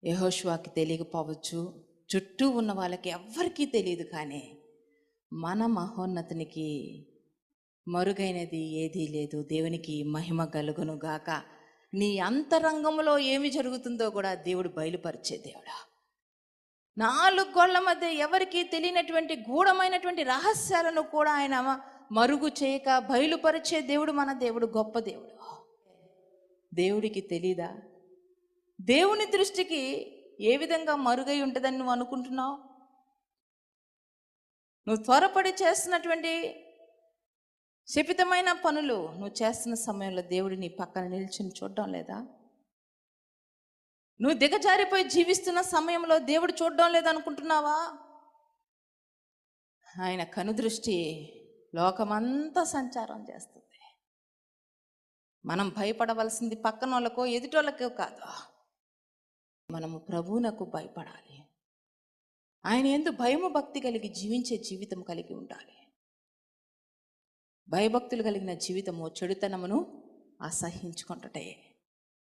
యెహోషువకి తెలియకపోవచ్చు, చుట్టూ ఉన్న వాళ్ళకి ఎవ్వరికీ తెలియదు. కానీ మన మహోన్నతునికి మరుగైనది ఏదీ లేదు. దేవునికి మహిమ కలుగును గాక. నీ అంతరంగంలో ఏమి జరుగుతుందో కూడా దేవుడు బయలుపరిచే దేవుడు. నాలుగు గోళ్ల మధ్య ఎవరికి తెలియనటువంటి గూఢమైనటువంటి రహస్యాలను కూడా ఆయన మరుగు చేయక బయలుపరిచే దేవుడు మన దేవుడు. గొప్ప దేవుడు. దేవుడికి తెలీదా? దేవుని దృష్టికి ఏ విధంగా మరుగై ఉంటుందని నువ్వు అనుకుంటున్నావు? నువ్వు త్వరపడి చేస్తున్నటువంటి శపితమైన పనులు నువ్వు చేస్తున్న సమయంలో దేవుడు నీ పక్కన నిల్చుని చూడడం లేదా? నువ్వు దిగజారిపోయి జీవిస్తున్న సమయంలో దేవుడు చూడడం లేదనుకుంటున్నావా? ఆయన కనుదృష్టి లోకమంతా సంచారం చేస్తుంది. మనం భయపడవలసింది పక్కన వాళ్ళకో ఎదుటోళ్ళకో కాదు, మనము ప్రభువునకు భయపడాలి. ఆయన యందు భయము భక్తి కలిగి జీవించే జీవితం కలిగి ఉండాలి. భయభక్తులు కలిగిన జీవితము చెడుతనమును అసహించుకుంటటే.